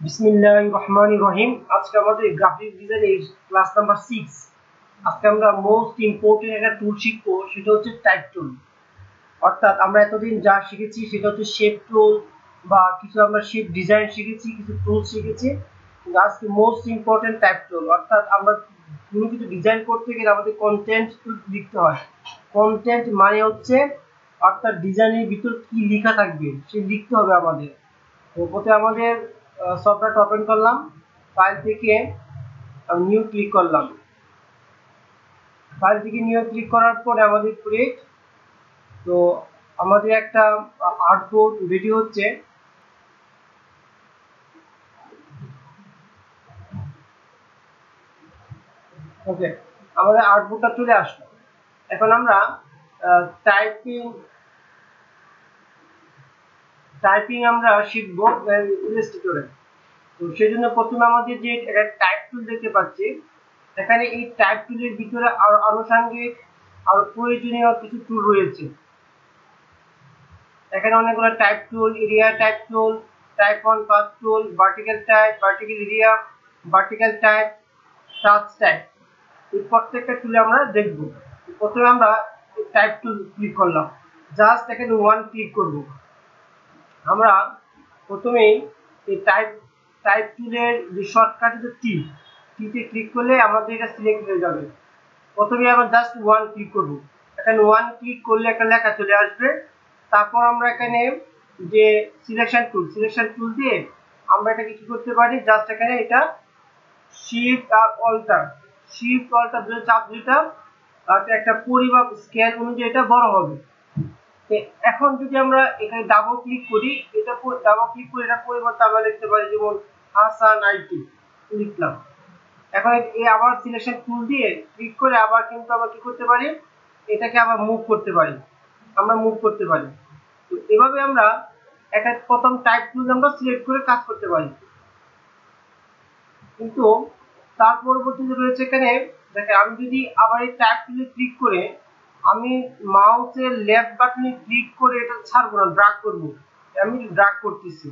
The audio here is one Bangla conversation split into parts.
বিসমিল্লাহির রহমানির রহিম। আজকে আমাদের গ্রাফিক ডিজাইনের ক্লাস নাম্বার 6। আজকে আমরা মোস্ট ইম্পর্টেন্ট একটা টুল শিখবো, সেটা হচ্ছে টাইপ টুল। অর্থাৎ আমরা এতদিন যা শিখেছি সেটা হচ্ছে শেপ টুল বা কিছু আমরা শেপ ডিজাইন শিখেছি, কিছু টুল শিখেছি। কিন্তু আজকে মোস্ট ইম্পর্টেন্ট টাইপ টুল। অর্থাৎ আমরা কোনো কিছু ডিজাইন করতে গেলে আমাদের কন্টেন্ট লিখতে হয়। কন্টেন্ট মানে হচ্ছে অর্থাৎ ডিজাইনের ভিতর কি লেখা থাকবে সে লিখতে হবে আমাদের। তো প্রথমে আমাদের সফটওয়্যারটা ওপেন করলাম, ফাইল থেকে নিউ ক্লিক করলাম। ফাইল থেকে নিউ ক্লিক করার পরে আমাদের ক্রিয়েট, তো আমাদের একটা আর্টবোর্ড রেডি হচ্ছে। ওকে, আমাদের আর্টবোর্ডটা চলে আসলো। এখন আমরা টাইপিং টাইপিং আমরা শিখবো ইলাস্ট্রেটরে। তো সেই জন্য প্রথমে আমাদের যে একটা টাইপ টুল দেখতে পাচ্ছি, এখানে এই টাইপ টুলের ভিতরে আনুষঙ্গিক আর প্রয়োজনীয় কিছু টুল রয়েছে। এখানে অনেকগুলো type tool, area type tool, type on path tool, vertical type, vertical area, vertical type, touch type. এই প্রত্যেকটা টুলে আমরা দেখব। প্রথমে আমরা টাইপ টুল ক্লিক করলাম, জাস্ট এখানে ওয়ান ক্লিক করব। আমরা প্রথমেই এই টাইপ টুলের যে শর্টকাট যে টিতে ক্লিক করলে আমাদের এটা সিলেক্ট হয়ে যাবে। প্রথমে আমরা জাস্ট ওয়ান ক্লিক করব। এখানে ওয়ান ক্লিক করলে একটা লেখা চলে আসবে। তারপর আমরা এখানে যে সিলেকশন টুল দিয়ে আমরা এটাকে কি করতে পারি, জাস্ট এখানে এটা শিফট আর অল্টার ধরে চাপ দিলাম, আর একটা পরিমাপ স্কেল অনুযায়ী এটা বড় হবে। এখন যদি আমরা এখানে ডাবল ক্লিক করি, এটা পরিবর্তে আমরা লিখতে পারি, যেমন হাসান আইটি লিখলাম। এখন এই আবার সিলেকশন টুল দিয়ে ক্লিক করে আবার কিন্তু আমরা কি করতে পারি, এটাকে আবার মুভ করতে পারি। তো এভাবে আমরা একটা প্রথম টাইপ টুল আমরা সিলেক্ট করে কাজ করতে পারি। কিন্তু তার পরবর্তীতে রয়েছে এখানে দেখেন, আমি যদি আবার এই টাইপ টুলে ক্লিক করে আমি মাউসের লেফট বাটনে ক্লিক করে এটা ছাড়বো না, ড্র্যাগ করব। আমি ড্র্যাগ করতেছি,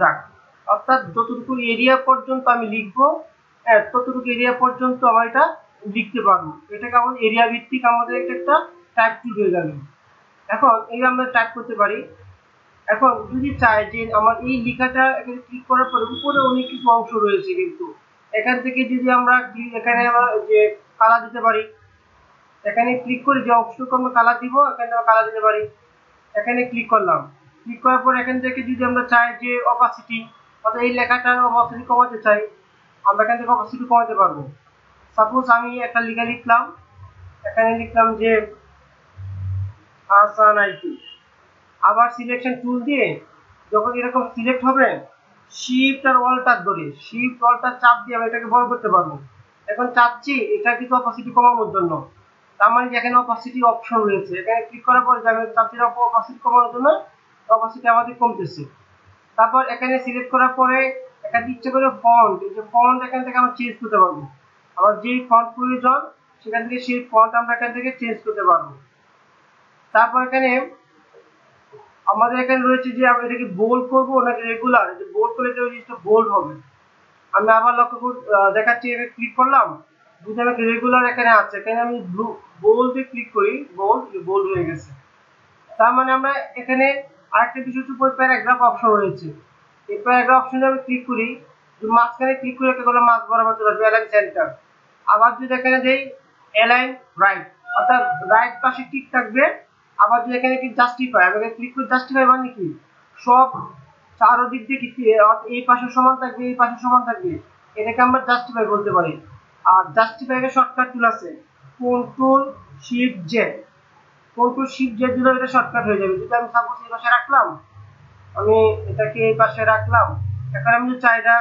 ড্র্যাগ। অর্থাৎ যতটুকু এরিয়া পর্যন্ত আমি লিখবো, ততটুকু এরিয়া পর্যন্ত আমার এটা লিখতে পারবো। এটাকে আমাদের এরিয়া ভিত্তিক আমাদের একটা টাইপ টুল হয়ে যাবে। এখন এই আমরা টাইপ করতে পারি। এখন যদি চাই যে আমার এই লেখাটা এখানে ক্লিক করার পরে উপরে অনেক কিছু অংশ রয়েছে, কিন্তু এখান থেকে যদি আমরা এখানে আমরা যে কালার দিতে পারি, এখানে ক্লিক করে যে অংশটুকু আমরা কালার দিব, এখানে আমরা কালার দিতে পারি। এখানে ক্লিক করলাম, ক্লিক করার পর এখান থেকে যদি আমরা চাই যে অপাসিটি, অর্থাৎ এই লেখাটার অপাসিটি কমাতে চাই, আমরা এখান থেকে অপাসিটি কমাতে পারবো। সাপোজ আমি একটা লেখা লিখলাম, এখানে লিখলাম যে হাসান আইটি। আবার সিলেকশন টুল দিয়ে যখন এরকম সিলেক্ট হবে, শিফট আর অল্টার চাপ দিয়ে আমি এটাকে বড় করতে পারবো। এখন চাচ্ছি এটা কিন্তু অপাসিটি কমানোর জন্য, তার মানে এখানে অপাসিটি অপশন রয়েছে। এখানে ক্লিক করার পর আমি চাচ্ছি অপাসিটি কমানোর জন্য, অপাসিটি আমাদের কমতেছে। তারপর এখানে সিলেক্ট করার পরে এখানে ইচ্ছে করে ফন্ট এখান থেকে আমরা চেঞ্জ করতে পারবো। আমার যেই ফন্ট প্রয়োজন সেখান থেকে সেই ফন্ট আমরা এখান থেকে চেঞ্জ করতে পারবো। তারপর এখানে আমাদের এখানে রয়েছে যে আমরা এটাকে বোল্ড করবো নাকি রেগুলার। যে বোল্ড করলে যে জিনিসটা বোল্ড হবে। আমি আবার লক্ষ্য করে দেখাচ্ছি, এখানে ক্লিক করলাম, যদি আমাকে রেগুলার এখানে আছে, এখানে আমি বোল্ডে ক্লিক করি, বোল্ড হয়ে গেছে। তার মানে আমরা এখানে আরেকটা বিষয় হচ্ছে উপরে প্যারাগ্রাফ অপশন রয়েছে। এই প্যারাগ্রাফ অপশনে আমি ক্লিক করি, মাঝখানে ক্লিক করে একটা করে মাঝ বরাবর চলে আসবে, অ্যালাইন সেন্টার। আবার যদি এখানে দেই অ্যালাইন রাইট, অর্থাৎ রাইট পাশে ঠিক থাকবে। আবার যদি এখানে কি জাস্টিফাই, আমি এখানে ক্লিক করে জাস্টিফাই মানে কি সব চারদিক দিয়ে কি এই পাশে সমান থাকবে, এই পাশে সমান থাকবে, এটাকে আমরা জাস্টিফাই বলতে পারি। আর জাস্টিফাই এর শর্টকাট টুল আছে control shift Z. Control shift Z দিলে এটা শর্টকাট হয়ে যাবে। যদি আমি সাপোজ এই পাশে রাখলাম, আমি এটাকে এই পাশে রাখলাম, এখন আমি যদি চাই এটা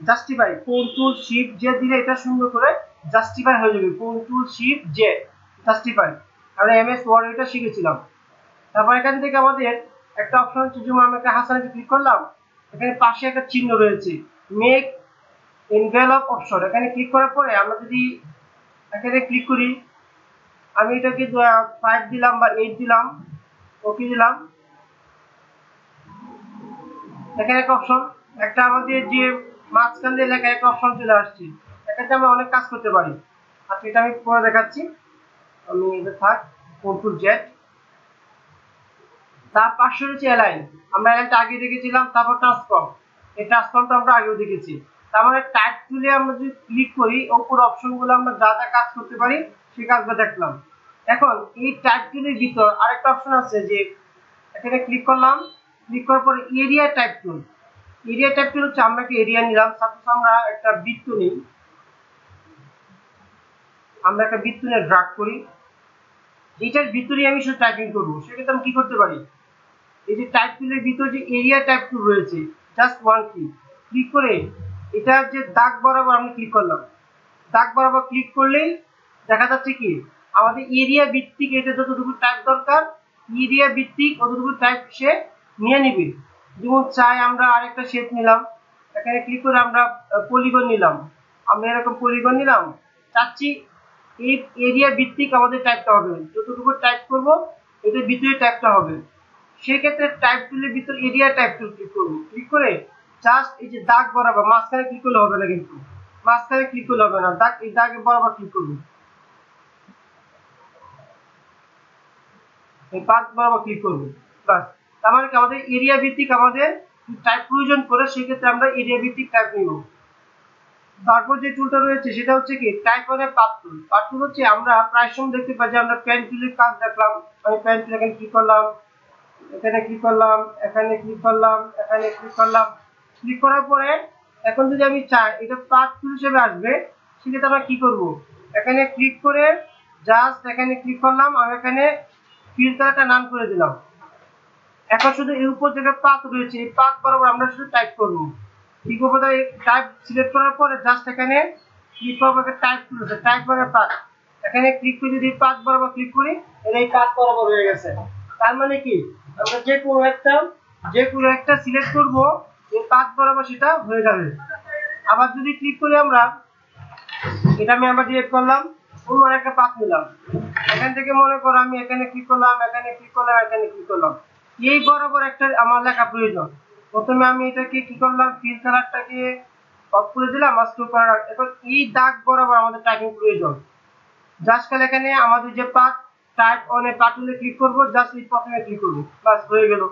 জাস্টিফাই, কন্ট্রোল শিফট জেড দিলে এটা সুন্দর করে জাস্টিফাই হয়ে যাবে। Control shift Z justify. আমরা এমএস ওয়ার্ড এটা শিখেছিলাম। তারপর এখান থেকে আমাদের একটা অপশন হচ্ছে, যেমন আমি একটা হাসানে ক্লিক করলাম, এখানে পাশে একটা চিহ্ন রয়েছে মেক এনভেলপ অপশন। এখানে ক্লিক করার পরে আমরা যদি এখানে ক্লিক করি, আমি এটাকে 5 দিলাম বা 8 দিলাম, ওকে দিলাম। এখানে একটা অপশন, একটা আমাদের যে মাঝখান দিয়ে লেখা একটা অপশন চলে আসছে, এখানে আমরা অনেক কাজ করতে পারি। আচ্ছা এটা আমি পরে দেখাচ্ছি, আমি এটা থাক কন্ট্রোল জেড। তার পাশে রয়েছে অ্যালাইন, আমরা অ্যালাইনটা আগে দেখেছিলাম। তারপর ট্রান্সফর্ম, এই ট্রান্সফর্মটা আমরা আগেও দেখেছি। তার মানে টাইপ টুলে আমরা যদি ক্লিক করি উপর অপশনগুলো আমরা যা যা কাজ করতে পারি সেই কাজটা দেখলাম। এখন এই টাইপ টুলের ভিতর আরেকটা অপশন আছে, যে এখানে ক্লিক করলাম, ক্লিক করার পরে এরিয়া টাইপ টুল। এরিয়া টাইপ টুল হচ্ছে আমরা একটা এরিয়া নিলাম, সাপোজ আমরা একটা বৃত্ত নিই, আমরা একটা বৃত্ত নিয়ে ড্রাগ করি, এইটার ভিতরে আমি শুধু টাইপিং করবো। সেক্ষেত্রে আমি কি করতে পারি, এই যে টাইপ টুলের ভিতরে যে এরিয়া টাইপ টুল রয়েছে, জাস্ট ওয়ান ক্লিক করে এটা যে দাগ বরাবর আমি ক্লিক করলাম, দাগ বরাবর ক্লিক করলেই দেখা যাচ্ছে কি আমাদের এরিয়া ভিত্তিক এটা যতটুকু টাইপ দরকার, এরিয়া ভিত্তিক ততটুকু টাইপ সে নিয়ে নিবে। যেমন চাই আমরা আরেকটা শেপ নিলাম, এখানে ক্লিক করে আমরা পলিগন নিলাম, আমরা এরকম পলিগন নিলাম, চাচ্ছি এই এরিয়া ভিত্তিক আমাদের টাইপটা হবে, যতটুকু টাইপ করব এটার ভিতরে টাইপটা হবে। সেক্ষেত্রে টাইপ টুলের ভিতর এরিয়া টাইপ টুল ক্লিক করবো, ক্লিক করে জাস্ট এই যে দাগ বরাবর, মাঝখানে ক্লিক করলে হবে না, কিন্তু মাঝখানে ক্লিক করলে হবে না, দাগ এই দাগে বরাবর ক্লিক করবো, এই পাঁচ বরাবর ক্লিক করবো, বাস। তার মানে কি আমাদের এরিয়া ভিত্তিক আমাদের টাইপ প্রয়োজন করে, সেক্ষেত্রে আমরা এরিয়া ভিত্তিক টাইপ নিব। তারপর যে টুলটা রয়েছে সেটা হচ্ছে কি টাইপ মানে পাথ টুল। পাথ টুল হচ্ছে আমরা প্রায় সময় দেখতে পাই যে আমরা পেন টুলের কাজ দেখলাম, আমি পেন টুল এখানে ক্লিক করলাম, এখানে ক্লিক করলাম, এখানে ক্লিক করলাম, এখানে ক্লিক করলাম, ক্লিক করার পরে এখন যদি আমি চাই এটা পাথ টুল হিসেবে আসবে, সেক্ষেত্রে আমরা কি করব, এখানে ক্লিক করে জাস্ট এখানে ক্লিক করলাম, আমি এখানে ফিল কালারটা নাম করে দিলাম। এখন শুধু এর উপর যেটা পাথ রয়েছে এই পাথ বরাবর আমরা শুধু টাইপ করব। কি করবো, টাইপ সিলেক্ট করার পরে জাস্ট এখানে ক্লিক করবো, একটা টাইপ টুল আছে, টাইপ মানে পাথ, এখানে ক্লিক করে যদি পাথ বরাবর ক্লিক করি এই পাথ বরাবর হয়ে গেছে। তার মানে কি আমরা যে কোনো একটা সিলেক্ট করব, এই পাথ বরাবর সেটা হয়ে যাবে। আবার যদি ক্লিক করি আমরা, এটা আমি আবার ডিলিট করলাম, অন্য একটা পাথ নিলাম, এখান থেকে মনে করো আমি এখানে ক্লিক করলাম, এখানে ক্লিক করলাম, এখানে ক্লিক করলাম, এই বরাবর একটা আমার লেখা প্রয়োজন। প্রথমে আমি এটাকে কি করলাম, ফিল কালারটাকে অফ করে দিলাম, মাস্টার করার। এখন এই দাগ বরাবর আমাদের টাইপিং প্রয়োজন। জাস্ট খালি এখানে আমাদের যে পাথ টাইপ অন এ পাথে ক্লিক করব, জাস্ট এই প্রথমে ক্লিক করব, বাস হয়ে গেল।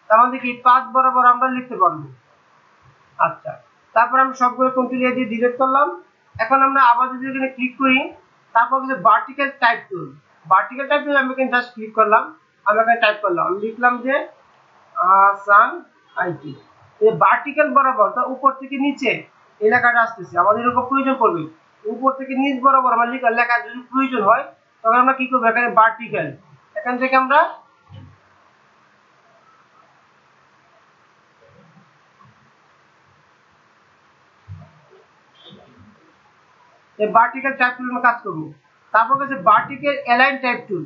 তার মানে কি পাথ বরাবর আমরা লিখতে পারবো। আচ্ছা, তারপর আমি সবগুলো কন্ট্রোল এ দিয়ে ডিলিট করলাম। এখন আমরা আবার যদি এখানে ক্লিক করি, তারপর কিন্তু ভার্টিক্যাল টাইপ টুল, ভার্টিক্যাল টাইপ টুল আমি এখানে জাস্ট ক্লিক করলাম, আমি এখানে টাইপ করলাম, আমি লিখলাম যে সান আইটি। এই ভার্টিক্যাল বরাবর তা উপর থেকে নিচে এই লেখাটা আসতেছে, আমাদের এরকম প্রয়োজন পড়বে উপর থেকে নিচ বরাবর আমার লেখা যদি প্রয়োজন হয় তখন আমরা কি করবো, এখানে ভার্টিক্যাল, এখান থেকে আমরা এই ভার্টিক্যাল টাইপ টুল আমরা কাজ করব। তারপর হচ্ছে ভার্টিক্যাল অ্যালাইন টাইপ টুল,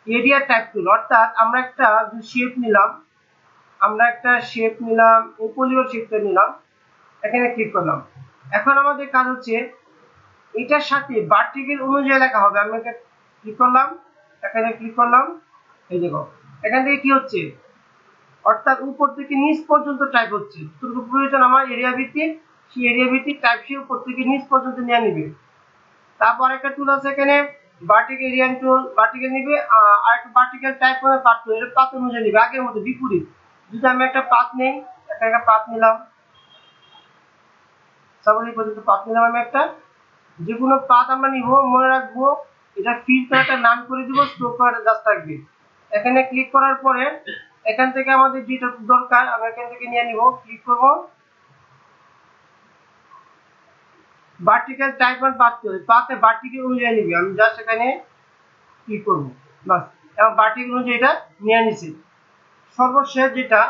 এরিয়া টাইপ টুল, অর্থাৎ আমরা একটা শেপ নিলাম, এই পলিগন শেপটা নিলাম, এখানে ক্লিক করলাম। এখন আমাদের কাজ হচ্ছে এটার সাথে ভার্টিক্যাল অনুযায়ী লেখা হবে, আমি এখানে ক্লিক করলাম, এখানে ক্লিক করলাম, এই দেখো এখান থেকে কি হচ্ছে, অর্থাৎ উপর থেকে নিচ পর্যন্ত টাইপ হচ্ছে। যতটুকু প্রয়োজন আমার এরিয়া ভিত্তিক, সেই এরিয়া ভিত্তিক টাইপ সে উপর থেকে নিচ পর্যন্ত নিয়ে নিবে। তারপর একটা টুল আছে এখানে ভার্টিক্যাল এরিয়া টুল, ভার্টিক্যাল নিবে, আর একটা ভার্টিক্যাল টাইপ করে পাথ টুল, এটা পাথ অনুযায়ী নিবে, আগের মতো বিপরীত। যদি আমি একটা পাথ নেই, একটা পাথ নিলাম, সাপোজ এই পর্যন্ত পাথ নিলাম, আমি একটা যে কোনো পাথ আমরা নিব, মনে রাখবো এটা ফিল কালারটা নাম করে দিব, স্ট্রোক কালারটা জাস্ট থাকবে। এখানে ক্লিক করার পরে এখান থেকে আমাদের যেটা দরকার আমি এখান থেকে নিয়ে নিব, ক্লিক করব, ভার্টিক্যাল টাইপ এন্ড পাথ করে পাথে ভার্টিক্যাল অনুযায়ী নিবে, আমি জাস্ট এখানে ক্লিক করব, বাস। এবং ভার্টিক্যাল অনুযায়ী এটা নিয়ে নিছি। সর্বশেষ যেটা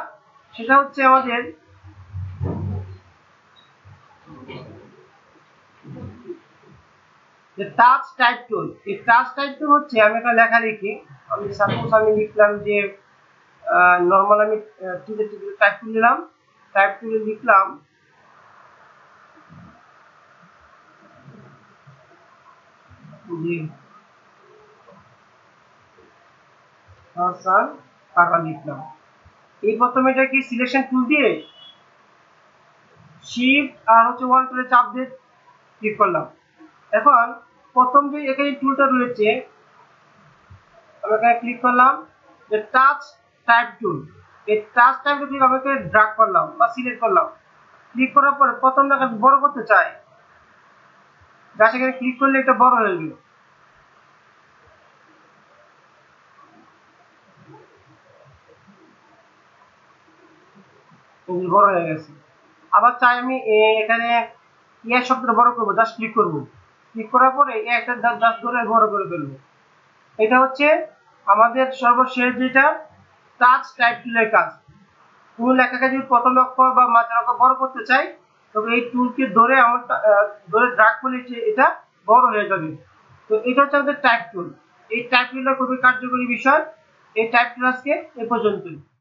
সেটা হচ্ছে আমাদের যে টাচ টাইপ টুল। এই টাচ টাইপ টুল হচ্ছে আমি একটা লেখা লিখি, আমি সাপোজ আমি লিখলাম যে নরমাল, আমি টাইপ টুল নিলাম, টাইপ টুলে লিখলাম যে হাসান টাকা লিখলাম। এই প্রথমে এটা কি সিলেকশন টুল দিয়ে শিফট আর হচ্ছে ওয়াল্টারে চাপ দিয়ে ক্লিক করলাম। এখন প্রথম যে এখানে টুলটা রয়েছে আমি এখানে ক্লিক করলাম যে টাচ টাইপ টুল। এই টাচ টাইপ টুল আমি এখানে ড্র্যাগ করলাম বা সিলেক্ট করলাম। ক্লিক করার পরে প্রথম জায়গা বড় করতে চাই, যা সেখানে ক্লিক করলে এটা বড় হয়ে গেল। বড় হয়ে গেছে। আবার চাই আমি এখানে ইয়ার শব্দটা বড় করবো, জাস্ট ক্লিক করবো। ক্লিক করার পরে একটা জাস্ট ধরে বড় করে ফেলবো। এটা হচ্ছে আমাদের সর্বশেষ যেটা টাচ টাইপ টুলের কাজ। কোনো লেখাকে যদি প্রথম অক্ষর বা মাঝের অক্ষর বড় করতে চাই তবে এই টুলকে ধরে আমার ধরে ড্র্যাগ করলে এটা বড় হয়ে যাবে। তো এটা হচ্ছে আমাদের টাইপ টুল। এই টাইপ টুলটা খুবই কার্যকরী বিষয়। এই টাইপ টুল আজকে এ পর্যন্তই।